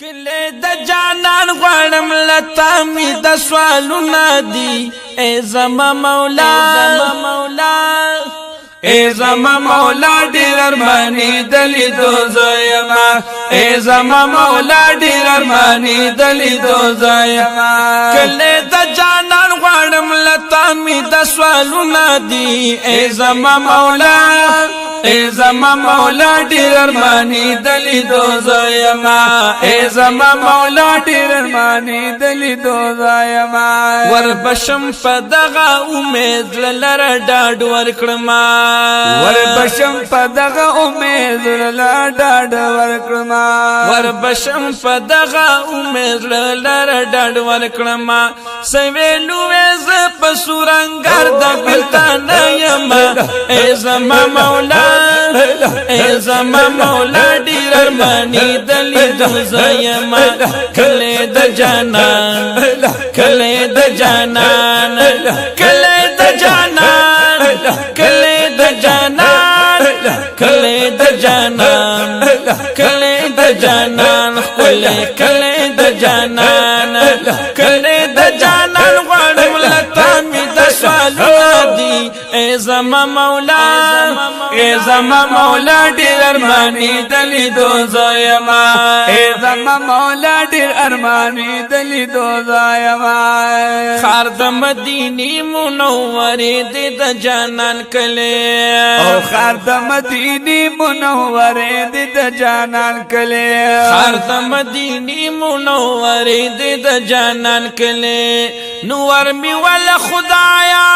کله د جانان غړم لتا می د سوالونه دي ای زما مولا ای زما مولا ډیر ارمانی دلی دو زایما ای زما مولا ډیر ارمانی دلی دو زایما کله د جانان غړم لتا می د سوالونه دي ای زما مولا ای زما مولا ډیر ارمانی دلی دو زایما ای زما مولا ډیر ارمانی دلی دو زایما ور بشم پدغه امید لره ډاډ ورکړما ور بشم پدغه امید لره ډاډ ورکړما ور بشم پدغه امید لره ډاډ ورکړما سویلو ز پسورنګر د بلتان یم ای زما مولا ای زما مولا ډیر ارمانی دلی دو زایما کله د جانان کله د جانان کله د جانان کله د جانان کله د جانان کله د جانان کله د جانان کله د جانان غړم لتا می د سوالونه دي ای زما مولا ای زما مولا ډیر ارمانی دلی دو زایما ای زما مولا ډیر ارمانی دلی دو زایما خار د مدینه منوره د جانان کله او خار د مدینه منوره د جانان کله خار د مدینه منوره د جانان کله نور می ول خدایا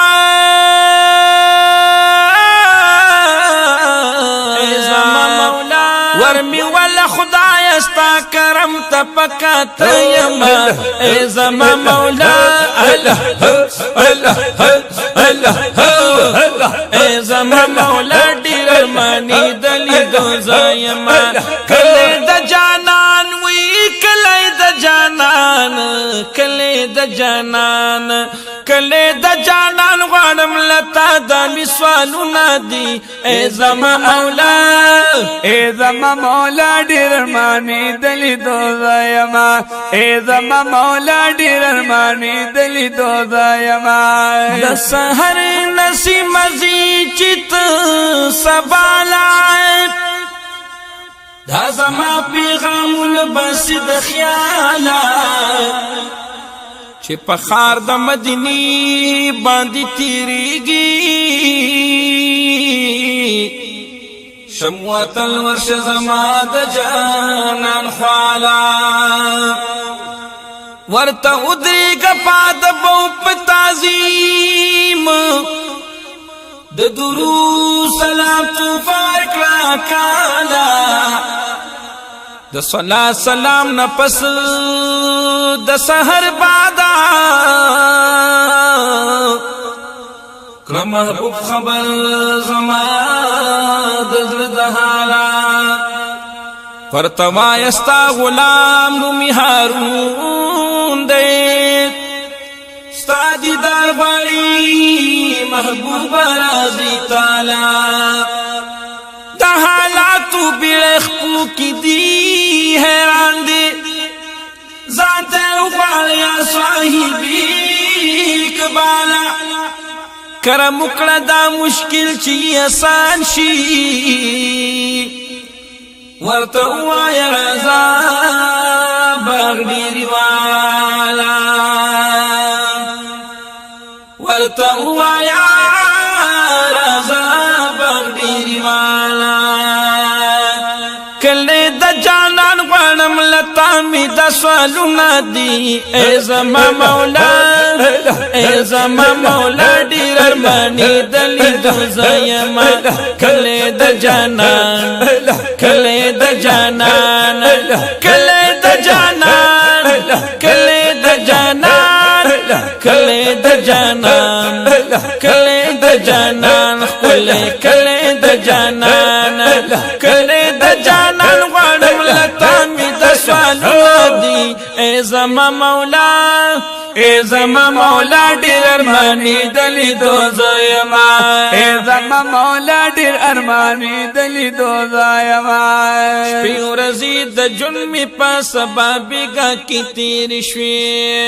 ورمی والا خدای استا کرم تپکات یما ای زما مولا الله الله الله ای زما مولا ډیر ارمانی دلی دو زایما کله د جانان وی کله د جانان کله د جانان کله د جانان غړم لتا د سوالونه دي ای زما مولا ای زما مولا ډیر ارمانی دلی دو زایما ای زما مولا ډیر ارمانی دلی دو زایما د سحر نسیم زی چت سبالا دا زما پیغام لبس د خیالا چې په خار د مدینی باندې تیریږي شموتل ورش زما د جانان خوالا ورته ودریګ پاد بو پتازیم د درو سلام تو فارق را کالا د صلا سلام نه پس د سحر بادا کله محبوب خبر زما د زړه د حالا پرتوا یستا غلام نومي هارون دی ستا دیدار غواړي محبوب راضي تعالی د حالاتو بلخپو کی دی حیران دی ذات اغوال یا صاحبی کبالا کرم اکڑا دا مشکل چی آسان شی ورطا ہوا یا رضا باغدیری والا ورطا ہوا یا رضا باغدیری والا کله د جانان غړم لتا می د سوالونه دي ای زما مولا ای زما مولا ډیر ارمانی دلی دو زایما کله د جانان کله د جانان کله د جانان کله د جانان کله د جانان کله د جانان کله د جانان کله د جانان غړم لتا می د سوالونه دي ای زما مولا ای زما مولا ډیر ارمانی دلی دو زیما اے زما مولا ډیر ارمانی دلی دو زیما شپیو رزی د جن می په سبا بیگا کی تیر شوی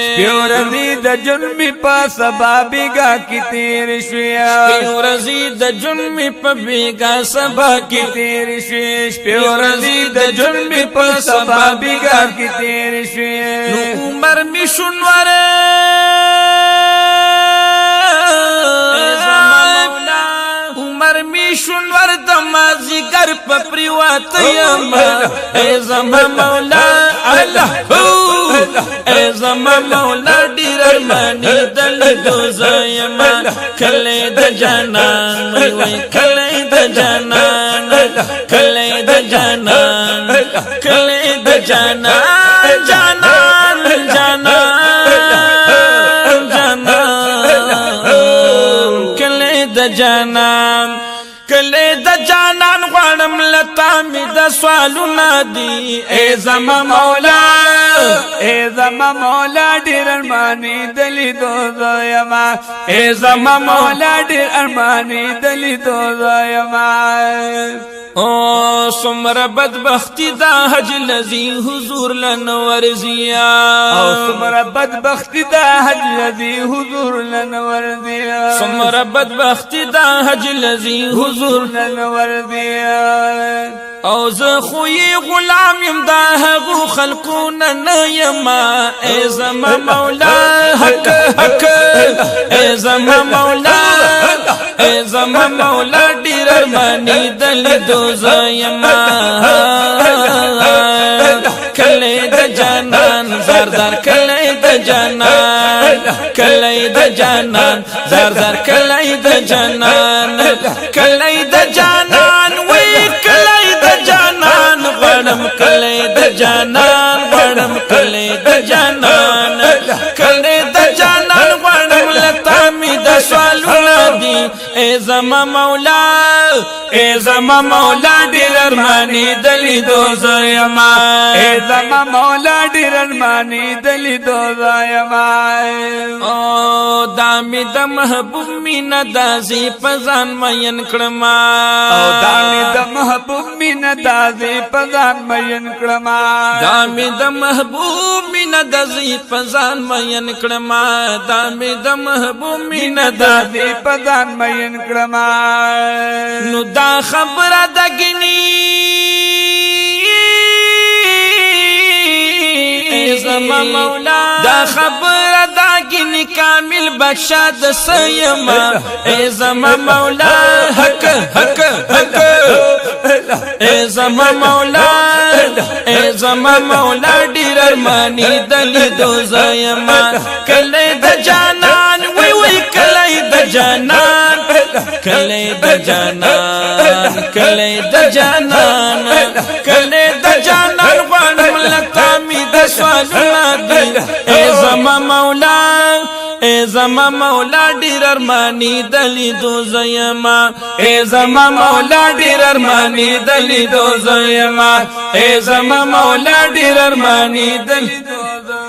شپیو رزی د جن می په سبا بیگا کی تیر شوی شپیو رزی د جن می په بیگا سبا کی تیر شوی شپیو رزی د جن می په سبا بیگا کی تیر شوی نو عمر می شنوره شنور دمازی گر پپریوات یما اے زما مولا اللہ اے زما مولا دیر ارمانی دل دو زیما کلی د جانان وی وی کلی د جانان کلی د جانان کلی د جانان جانان جانان جانان کلی د جانان کلی د جانان غواړم لتا می د سوالونه دي اے زما مولا اے زما مولا ډیر ارمانی دلی دو زیما اے زما مولا ډیر ارمانی دلی دو زیما او سمر بدبختی دا حج لذی حضور لنورزیا او سمر بدبختی دا حج لذی حضور لنورزیا سمر بدبختی دا حج لذی حضور لنورزیا او زه خوی غلام یم دا هغو خلقونه نه یما اے زما مولا حق حق اے زما مولا اے زما مولا ډیر ارمانی دل دو زیما کلی د جانان زردار کلی د جانان کلی د جانان زردار کلی د جانان کلی د جانان وی کلی د جانان غړم کلی د جانان غړم کلی د جانان کلی د جانان غړم لتا می د سوالونه دي اے زما مولا اے زما مولا ډیر ارمانی دلی دو زیما اے زما مولا ډیر ارمانی دلی دو زیما او دامی د محبوب مینا دازی پزان مین کړما او دامی د محبوب مینا دازی پزان مین کړما دامی د محبوب مینا دازی پزان مین کړما دامی د محبوب مینا دازی پزان مین کړما نو دا خبره دګنی زما مولا دا خبره دګنی کامل بخشا د سیما اے زما مولا حق حق حق اے زما مولا اے زما مولا ډیر ارمانی دلی دو زیما کلی د جانان وی وی کلی د جانان کلی د جانان کلی د جانان کلی د جانان غواړم لتا می د سوالونه دي اے زما مولا اے زما مولا ډیر ارمانی دلی دو زیما اے زما مولا ډیر ارمانی دلی دو زیما اے زما مولا ډیر ارمانی دلی دو زیما